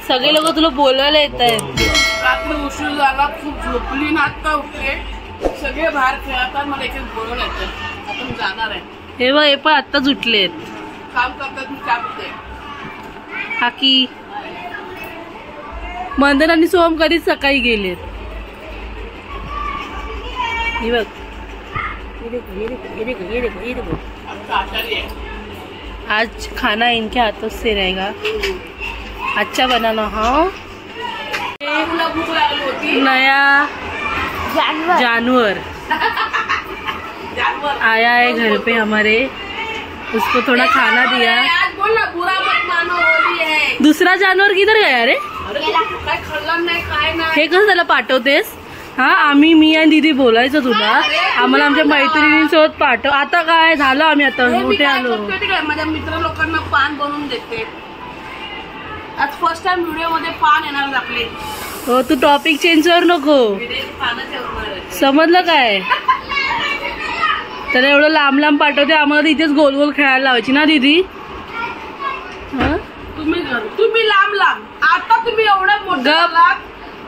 सगळे लोक तुला बोलवायला येत आहेत. रात्री उशीर झाला, खूप झोपली ना, आता उठले. सगळे बाहेर खेळतात, मला एक बोलवलं येतं. आता मी जाणार आहे. हे बघ, हे पण आत्ताच उठलेत. काम करतात, मी काय करते. हाकी मंदन आणि सोहम कधीच सकाळी गेलेत. हे बघ, आज खाना इनके हाथों से रहेगा. अच्छा बनाना. हाँ, भूक लागली होती. नया जानवर आया है घर पे हमारे. उसको थोड़ा खाना दिया. बोल ना, बुरा मत मानो, होली है. दुसरा जानवर किधर गया रे? काय खाल्लं नाही, काय नाही. हे कसं त्याला पाठवतेस? हा, मी आणि दीदी बोलायचं तुला. आम्हाला आमच्या मैत्रिणींसोबत पाठव. आता काय झालं, आम्ही आता मोठे आलो. माझ्या मित्र लोकांना पान बनवून देते. आज फर्स्ट टाइम व्हिडिओ मध्ये पान येणार आपले. हो, तू टॉपिक चेंज कर नको. समजलं काय? तर एवढं लांब लांब पाठवते, आम्हाला इथेच गोल गोल खेळायला लावायची ना दीदी. तुम्ही लांब लांब, आता तुम्ही एवढं मोठं झालात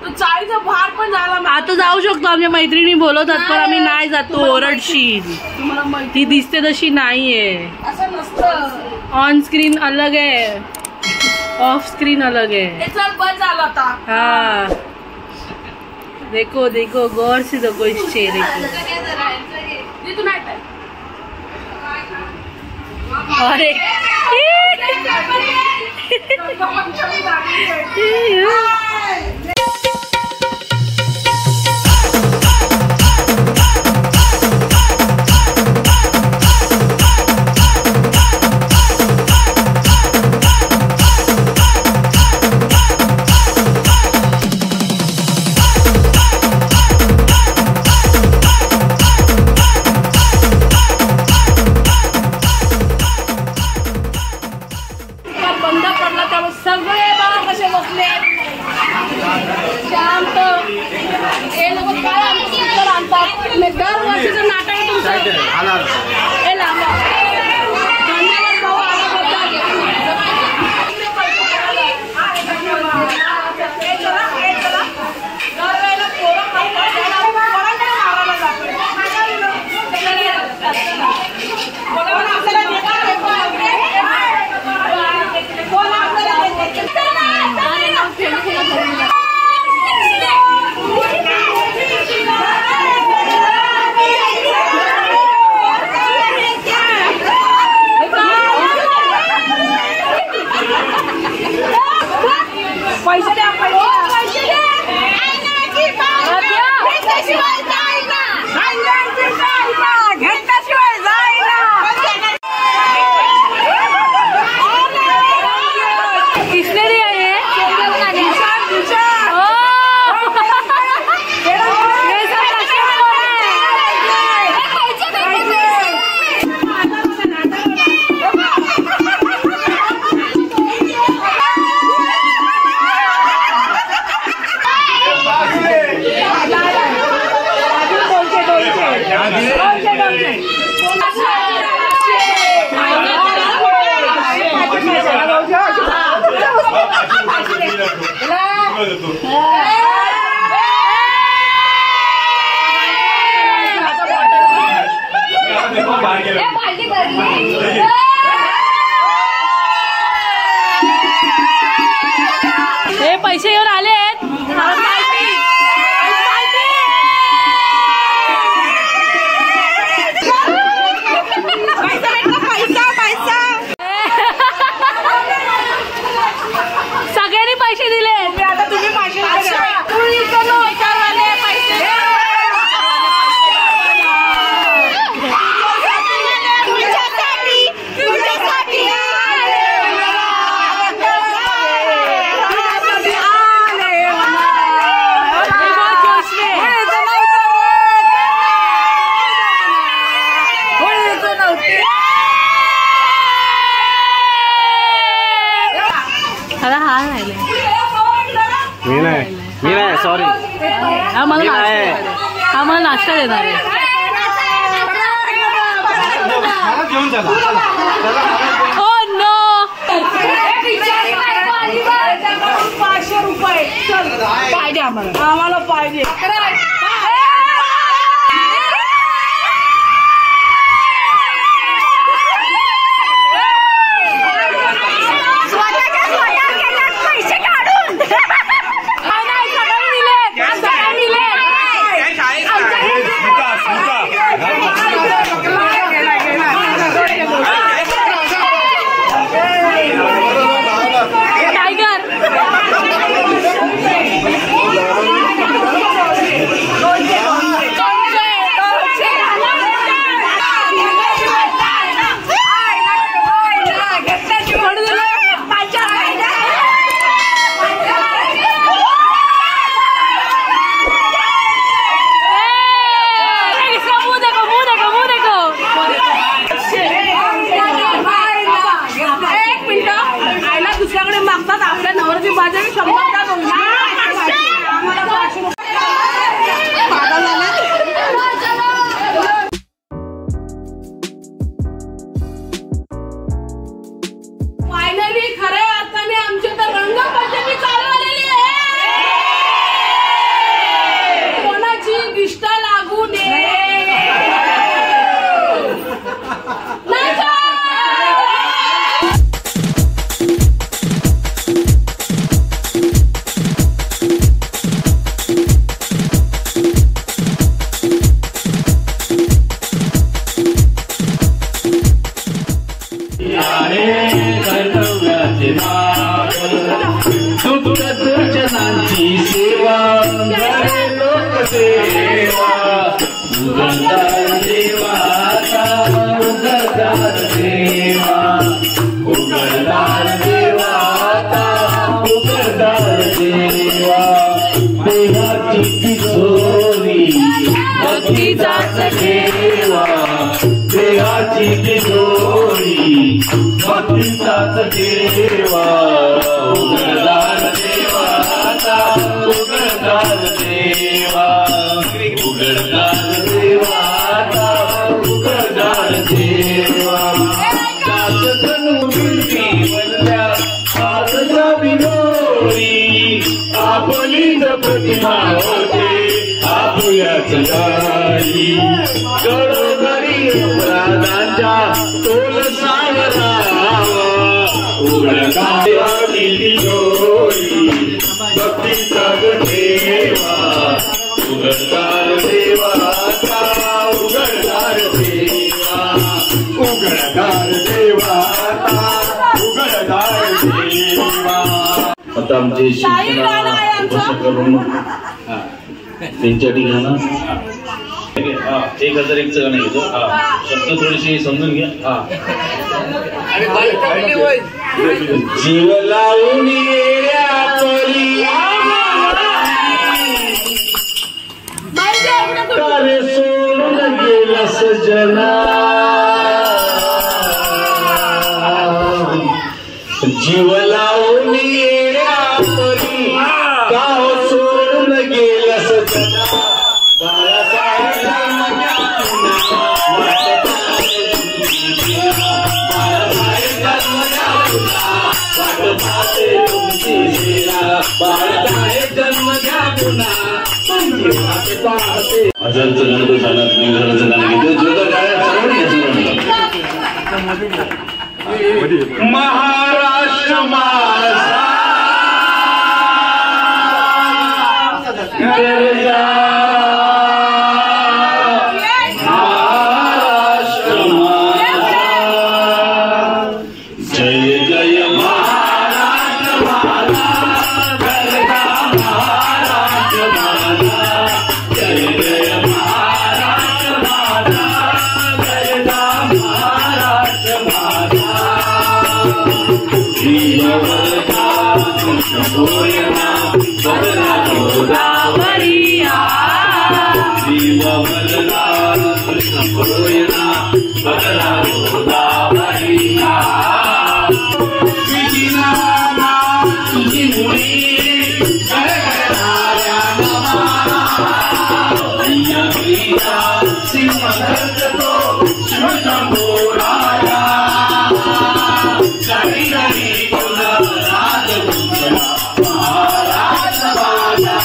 तर चाळीचा भार पण झाला. आता जाऊ शकतो, आमच्या मैत्रिणी बोलवतात पण आम्ही नाही जातो. ओरडशील. ती दिसते तशी नाहीये. असं नसतं. ऑन स्क्रीन अलग आहे, ऑफ स्क्रीन अलग है. चल बस झालं आता. हाँ, देखो देखो, गौर से देखो इस चेहरे को. अरे पैसे येऊन आलेत. सगळ्यांनी पैसे दिले. आता तुम्ही पैसे मी नाही सॉरी. आम्हाला नाश्ता देणार आहे. Oh no! आम्हाला पाहिजे. दुसऱ्याकडे मागतात आपल्या नवऱ्याची बाजारी 100 फायनली खऱ्या अर्थाने आमची तर रंगपंचमी चालू आलेली आहे. कोणाची दिष्ट लागू नये. जनांची सेवा लोकसेवा उगरदार देवाचा उगरदार देवा उगरदार देवाचा उगरदार देवा देवाची किशोरी भक्तीचाच देवा देवाची किशोरी भक्तीचाच देवा उगरदार देवाचा उगरदार देवा उगरदार देवाचा उगरदार देवा दासजनू विनती वल्ल्या आजच्या विनोरी आपलीच प्रतिमा होते आपुयाच दारी गडोगरी अपराधांच्या तोल सावरावा उगरदार किशोरी भक्तीचाच देवा उगरदार देवाचा उगरदार देवा उगरदार देवाचा उगरदार देवा. आता आमचे शिक्षणाला उपस्थित करून त्यांच्या ठिकाणं 1001चं गाणं घेतो. शब्द थोडीशी समजून घ्या. जीव लावून येण्या परी तारे सोडून गेला सजना जीव लावून येण्या परी का सोडून गेला सजना हजारचं गाणं तो झाला तुम्ही घराचं गाणं घेतो जोरदार गाण्यात महाराष्ट्र माझा महाराष्ट्र माझा जय जय महाराष्ट्र माझा महाराष्ट्र माझा जय जय महाराष्ट्र माझा गरजा महाराष्ट्र माझा जीववरदा कृष्ण बोलना बदला गोदावरिया जीववरदा कृष्ण बोलना बदला गोदावरिया विधिनाना तुझी मुळी सिंह तो शिव शंभो राजा गरी गरी कुल राज महाराज राजा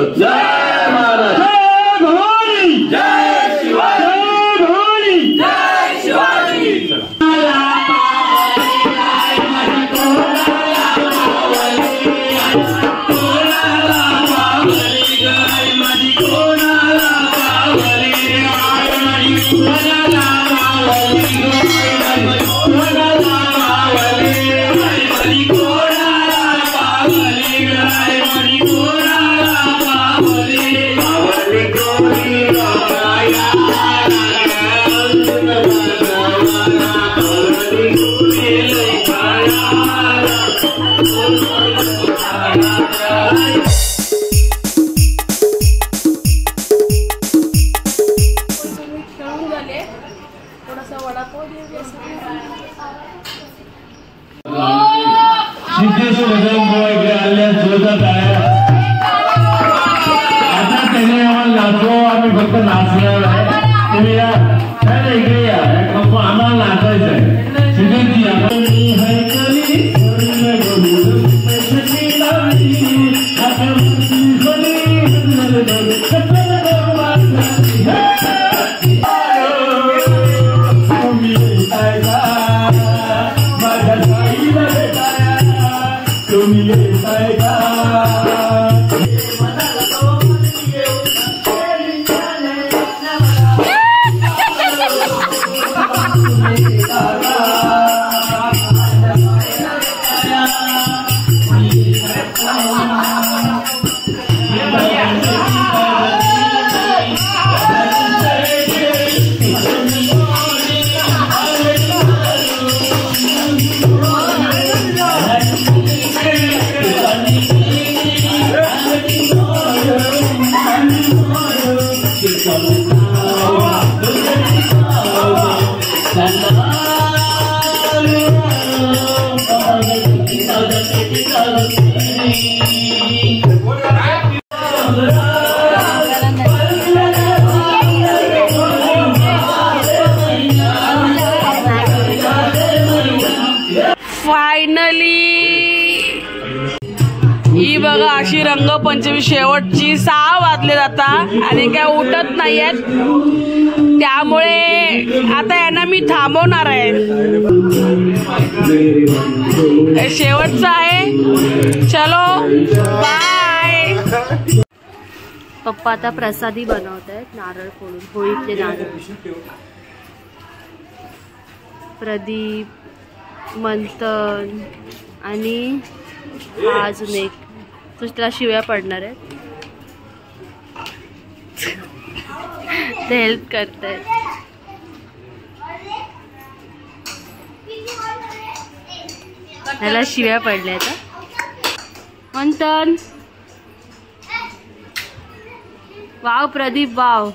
जय महाराज जय भवानी जय शिवाजी जय भवानी जय शिवाजी सिद्धेश्वर इकडे आल्यास शोधत आहे. आता त्याने आम्हाला नाचो आम्ही फक्त नाचणार आहे. तुम्ही या काय इकडे या आम्हाला नाचायचं आहे. सिद्धेशजी फायनली ही बघा अशी रंगपंचमी शेवटची 6 वाजले जाता आणि काय उठत नाहीयेत. त्यामुळे आता यांना मी थांबवणार आहे. शेवटचं आहे. चलो बाय. पप्पा आता प्रसादी बनवत आहेत नारळ फोडून. होळीतले नारळ. प्रदीप मंथन आणि अजून एक त्याला शिव्या पडणार आहेत. ते हेल्प करतायत. त्याला शिव्या पडल्या आहेत. मंथन वाव. प्रदीप वाव.